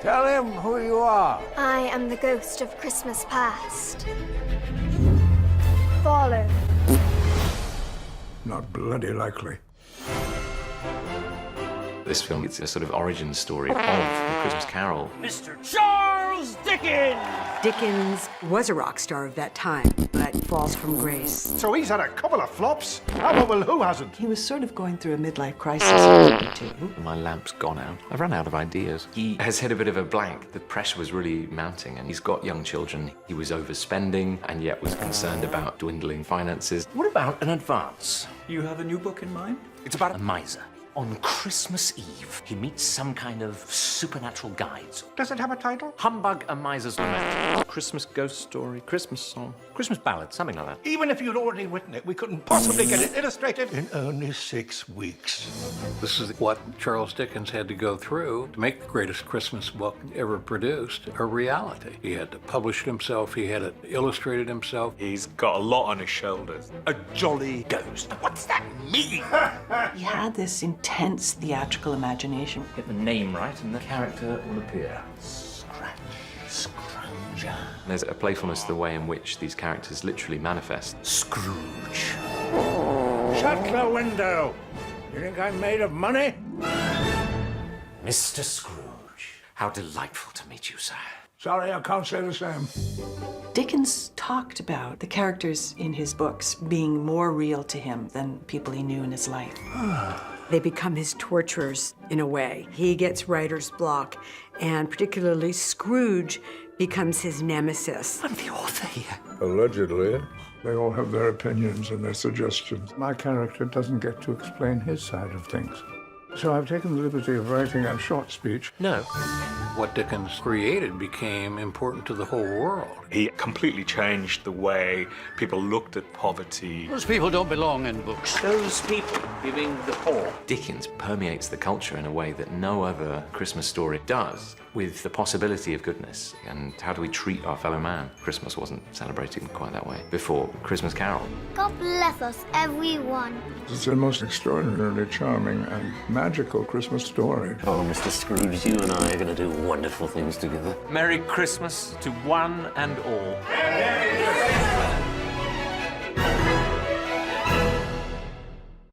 Tell him who you are. I am the ghost of Christmas past. Follow. Not bloody likely. This film, it's a sort of origin story of The Christmas Carol. Mr. Charles Dickens! Dickens was a rock star of that time, but falls from grace. So he's had a couple of flops? Oh, well, who hasn't? He was sort of going through a midlife crisis too. My lamp's gone out. I've run out of ideas. He has hit a bit of a blank. The pressure was really mounting, and he's got young children. He was overspending, and yet was concerned about dwindling finances. What about an advance? You have a new book in mind? It's about a miser. On Christmas Eve, he meets some kind of supernatural guides. Does it have a title? Humbug a Miser's Lament. Christmas ghost story, Christmas song, Christmas ballad, something like that. Even if you'd already written it, we couldn't possibly get it illustrated in only 6 weeks. This is what Charles Dickens had to go through to make the greatest Christmas book ever produced a reality. He had to publish it himself, he had it illustrated himself. He's got a lot on his shoulders. A jolly ghost. What's that mean? He had this intense theatrical imagination. Get the name right, and the character will appear. Scrounger. There's a playfulness to the way in which these characters literally manifest. Scrooge. Shut the window. You think I'm made of money? Mr. Scrooge. How delightful to meet you, sir. Sorry, I can't say the same. Dickens talked about the characters in his books being more real to him than people he knew in his life. They become his torturers in a way. He gets writer's block, and particularly Scrooge becomes his nemesis. I'm the author here. Allegedly. They all have their opinions and their suggestions. My character doesn't get to explain his side of things. So I've taken the liberty of writing a short speech. No. What Dickens created became important to the whole world. He completely changed the way people looked at poverty. Those people don't belong in books. Those people giving the poor. Dickens permeates the culture in a way that no other Christmas story does, with the possibility of goodness. And how do we treat our fellow man? Christmas wasn't celebrated quite that way before Christmas Carol. God bless us, everyone. It's the most extraordinarily charming and magical Christmas story. Oh, Mr. Scrooge, you and I are going to do wonderful things together. Merry Christmas to one and all.